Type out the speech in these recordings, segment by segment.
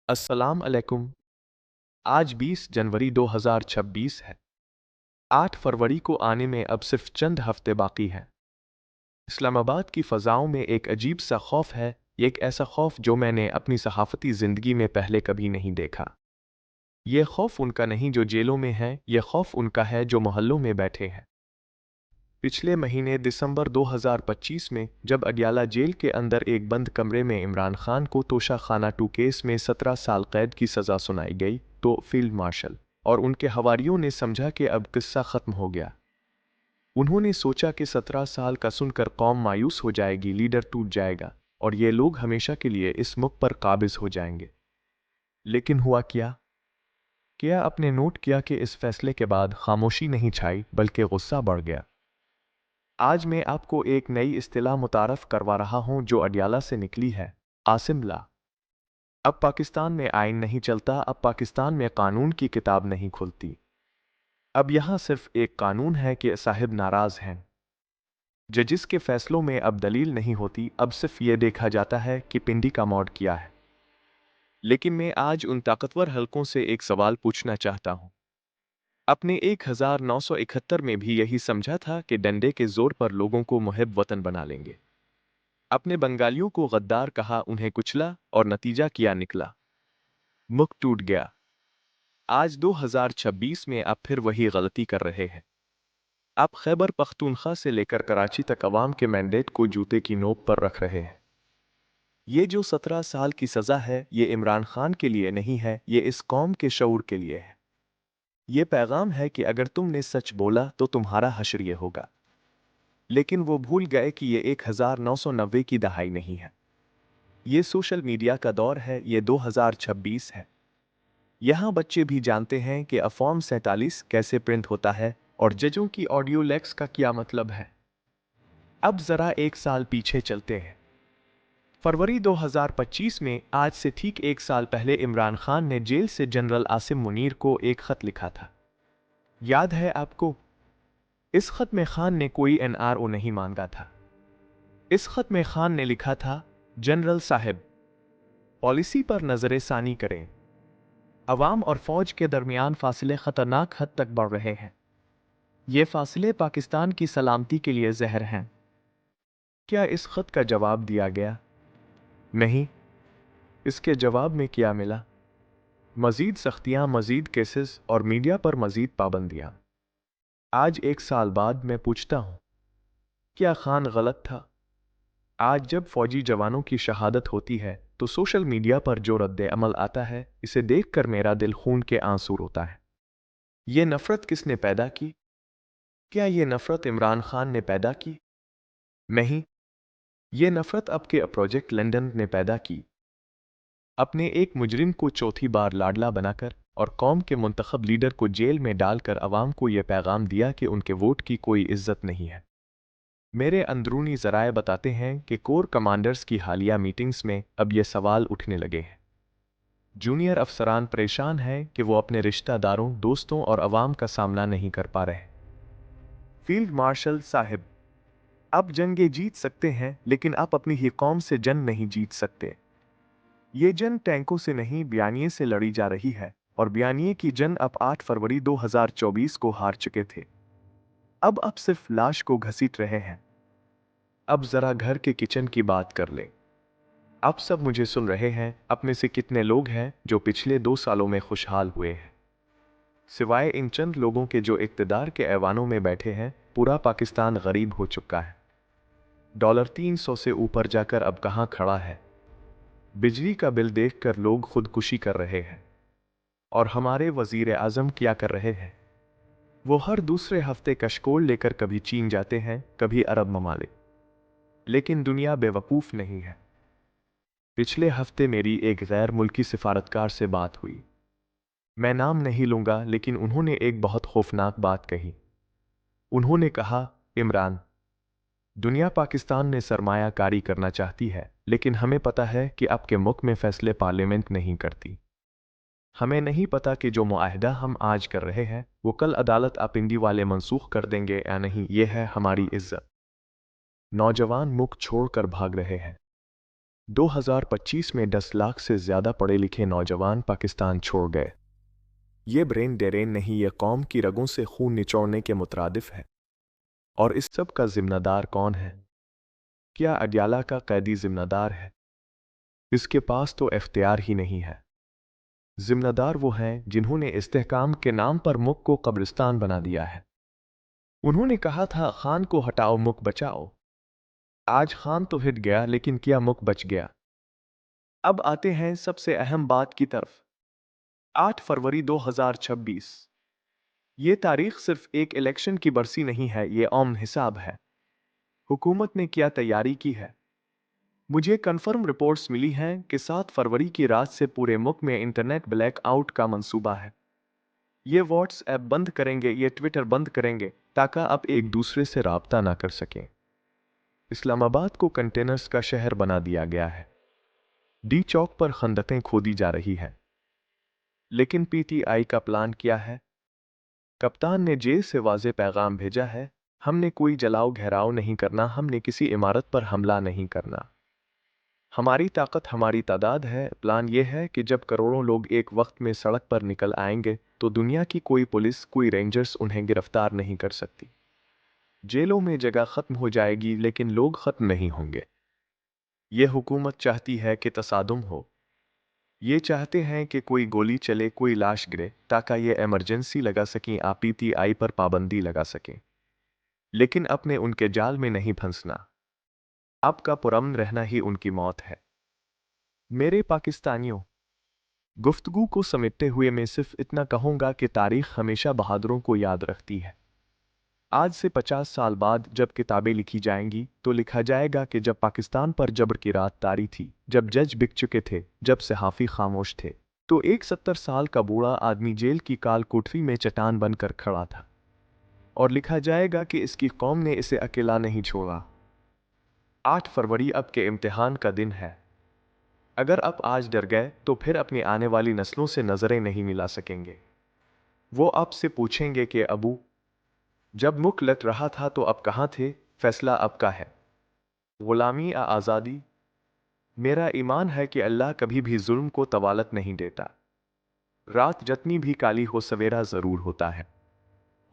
अस्सलाम अलैकुम। आज 20 जनवरी 2026 है। 8 फरवरी को आने में अब सिर्फ चंद हफ्ते बाकी हैं। इस्लामाबाद की फ़ज़ाओं में एक अजीब सा खौफ है, एक ऐसा खौफ जो मैंने अपनी सहाफ़ती ज़िंदगी में पहले कभी नहीं देखा। ये खौफ उनका नहीं जो जेलों में है, ये खौफ उनका है जो मोहल्लों में बैठे हैं। पिछले महीने दिसंबर 2025 में जब अडियाला जेल के अंदर एक बंद कमरे में इमरान खान को तोशा खाना 2 केस में 17 साल कैद की सज़ा सुनाई गई तो फील्ड मार्शल और उनके हवारियों ने समझा कि अब किस्सा ख़त्म हो गया। उन्होंने सोचा कि 17 साल का सुनकर कौम मायूस हो जाएगी, लीडर टूट जाएगा और ये लोग हमेशा के लिए इस मुल्क पर काबिज हो जाएंगे। लेकिन हुआ क्या आपने नोट किया कि इस फैसले के बाद खामोशी नहीं छाई बल्कि गुस्सा बढ़ गया। आज मैं आपको एक नई इस्तिलाह मुतारफ करवा रहा हूं जो अडियाला से निकली है, आसिम ला। अब पाकिस्तान में आइन नहीं चलता, अब पाकिस्तान में कानून की किताब नहीं खुलती। अब यहाँ सिर्फ एक कानून है कि साहिब नाराज हैं। जजिस के फैसलों में अब दलील नहीं होती, अब सिर्फ ये देखा जाता है कि पिंडी का मॉड किया है। लेकिन मैं आज उन ताकतवर हलकों से एक सवाल पूछना चाहता हूं। अपने 1971 में भी यही समझा था कि डंडे के जोर पर लोगों को मुहिब वतन बना लेंगे। अपने बंगालियों को गद्दार कहा, उन्हें कुचला और नतीजा क्या निकला? मुख टूट गया। आज 2026 में आप फिर वही गलती कर रहे हैं। आप खैबर पख्तूनख्वा से लेकर कराची तक अवाम के मैंडेट को जूते की नोक पर रख रहे हैं। ये जो 17 साल की सज़ा है, ये इमरान खान के लिए नहीं है, ये इस कौम के शऊर के लिए है। ये पैगाम है कि अगर तुमने सच बोला तो तुम्हारा हश्र ये होगा। लेकिन वो भूल गए कि ये 1990 की दहाई नहीं है। ये सोशल मीडिया का दौर है, ये 2026 है। यहाँ बच्चे भी जानते हैं कि फॉर्म 47 कैसे प्रिंट होता है और जजों की ऑडियो लेक्स का क्या मतलब है। अब जरा एक साल पीछे चलते हैं। फरवरी 2025 में, आज से ठीक एक साल पहले, इमरान खान ने जेल से जनरल आसिम मुनीर को एक खत लिखा था। याद है आपको? इस खत में खान ने कोई NRO नहीं मांगा था। इस खत में खान ने लिखा था, जनरल साहब, पॉलिसी पर नजर सानी करें। अवाम और फौज के दरमियान फासले खतरनाक हद तक बढ़ रहे हैं। ये फासले पाकिस्तान की सलामती के लिए जहर हैं। क्या इस खत का जवाब दिया गया? नहीं। इसके जवाब में क्या मिला? मजीद सख्तियां, मजीद केसेस और मीडिया पर मजीद पाबंदियां। आज एक साल बाद मैं पूछता हूं, क्या खान गलत था? आज जब फौजी जवानों की शहादत होती है तो सोशल मीडिया पर जो रद्द अमल आता है, इसे देखकर मेरा दिल खून के आंसू रोता है। ये नफरत किसने पैदा की? क्या ये नफरत इमरान खान ने पैदा की? नहीं। ये नफरत आपके प्रोजेक्ट लंदन ने पैदा की। अपने एक मुजरिम को चौथी बार लाडला बनाकर और कौम के मुंतखब लीडर को जेल में डालकर अवाम को यह पैगाम दिया कि उनके वोट की कोई इज्जत नहीं है। मेरे अंदरूनी ज़राए बताते हैं कि कोर कमांडर्स की हालिया मीटिंग्स में अब ये सवाल उठने लगे हैं। जूनियर अफसरान परेशान हैं कि वो अपने रिश्तेदारों, दोस्तों और अवाम का सामना नहीं कर पा रहे। फील्ड मार्शल साहिब, आप जंगें जीत सकते हैं, लेकिन आप अपनी ही कौम से जंग नहीं जीत सकते। ये जंग टैंकों से नहीं, बयानिए से लड़ी जा रही है और बयानिए की जंग आप 8 फरवरी 2024 को हार चुके थे। अब आप सिर्फ लाश को घसीट रहे हैं। अब जरा घर के किचन की बात कर लें। आप सब मुझे सुन रहे हैं, अपने से कितने लोग हैं जो पिछले 2 सालों में खुशहाल हुए हैं? सिवाय इन चंद लोगों के जो इक़्तिदार के ऐवानों में बैठे हैं, पूरा पाकिस्तान गरीब हो चुका है। डॉलर 300 से ऊपर जाकर अब कहाँ खड़ा है। बिजली का बिल देखकर लोग खुदकुशी कर रहे हैं। और हमारे वजीर आज़म क्या कर रहे हैं? वो हर दूसरे हफ्ते कशकोल लेकर कभी चीन जाते हैं, कभी अरब ममालिक। लेकिन दुनिया बेवकूफ़ नहीं है। पिछले हफ्ते मेरी एक गैर मुल्की सिफारतकार से बात हुई। मैं नाम नहीं लूँगा, लेकिन उन्होंने एक बहुत खौफनाक बात कही। उन्होंने कहा, इमरान, दुनिया पाकिस्तान में सरमायाकारी करना चाहती है, लेकिन हमें पता है कि आपके मुल्क में फैसले पार्लियामेंट नहीं करती। हमें नहीं पता कि जो मुआहदा हम आज कर रहे हैं, वो कल अदालत आपिंदी वाले मनसूख कर देंगे या नहीं। ये है हमारी इज्जत। नौजवान मुल्क छोड़कर भाग रहे हैं। 2025 में 10 लाख से ज़्यादा पढ़े लिखे नौजवान पाकिस्तान छोड़ गए। ये ब्रेन डेरेन नहीं, यह कौम की रगों से खून निचोड़ने के मुतरादिफ है। और इस सब का जिम्मेदार कौन है? क्या अडयाला का कैदी जिम्मेदार है? इसके पास तो इख्तियार ही नहीं है। जिम्मेदार वो हैं जिन्होंने इस्तेहकाम के नाम पर मुल्क को कब्रिस्तान बना दिया है। उन्होंने कहा था खान को हटाओ मुल्क बचाओ। आज खान तो हिट गया, लेकिन क्या मुल्क बच गया? अब आते हैं सबसे अहम बात की तरफ। 8 फरवरी 2026। ये तारीख सिर्फ एक इलेक्शन की बरसी नहीं है, ये आम हिसाब है। हुकूमत ने क्या तैयारी की है? मुझे कंफर्म रिपोर्ट्स मिली हैं कि 7 फरवरी की रात से पूरे मुल्क में इंटरनेट ब्लैक आउट का मंसूबा है। ये व्हाट्सएप बंद करेंगे, ये ट्विटर बंद करेंगे, ताकि आप एक दूसरे से राब्ता ना कर सकें। इस्लामाबाद को कंटेनर्स का शहर बना दिया गया है। डी चौक पर खंदकें खोदी जा रही हैं। लेकिन पीटीआई का प्लान क्या है? कप्तान ने जेल से वाज़े पैगाम भेजा है, हमने कोई जलाओ घेराव नहीं करना, हमने किसी इमारत पर हमला नहीं करना। हमारी ताकत हमारी तादाद है। प्लान यह है कि जब करोड़ों लोग एक वक्त में सड़क पर निकल आएंगे तो दुनिया की कोई पुलिस, कोई रेंजर्स उन्हें गिरफ्तार नहीं कर सकती। जेलों में जगह खत्म हो जाएगी, लेकिन लोग खत्म नहीं होंगे। ये हुकूमत चाहती है कि तसादुम हो। ये चाहते हैं कि कोई गोली चले, कोई लाश गिरे, ताकि ये इमरजेंसी लगा सकें, आप पीटीआई पर पाबंदी लगा सकें। लेकिन अपने उनके जाल में नहीं फंसना। आपका पुरअमन रहना ही उनकी मौत है। मेरे पाकिस्तानियों, गुफ्तगू को समेटते हुए मैं सिर्फ इतना कहूँगा कि तारीख हमेशा बहादुरों को याद रखती है। आज से 50 साल बाद जब किताबें लिखी जाएंगी तो लिखा जाएगा कि जब पाकिस्तान पर जबर की रात तारी थी, जब जज बिक चुके थे, जब सहाफ़ी खामोश थे, तो एक 70 साल का बूढ़ा आदमी जेल की काल कोठरी में चट्टान बनकर खड़ा था। और लिखा जाएगा कि इसकी कौम ने इसे अकेला नहीं छोड़ा। 8 फरवरी अब के इम्तिहान का दिन है। अगर आप आज डर गए तो फिर अपनी आने वाली नस्लों से नजरें नहीं मिला सकेंगे। वो आपसे पूछेंगे कि अबू, जब मुख लट रहा था तो अब कहाँ थे? फैसला अब का है, गुलामी या आज़ादी। मेरा ईमान है कि अल्लाह कभी भी जुल्म को तवालत नहीं देता। रात जितनी भी काली हो, सवेरा ज़रूर होता है।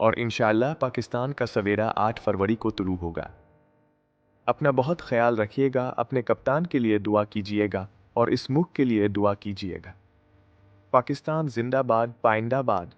और इंशाअल्लाह पाकिस्तान का सवेरा 8 फरवरी को तुलू होगा। अपना बहुत ख्याल रखिएगा, अपने कप्तान के लिए दुआ कीजिएगा और इस मुल्क के लिए दुआ कीजिएगा। पाकिस्तान जिंदाबाद, पाइंदाबाद।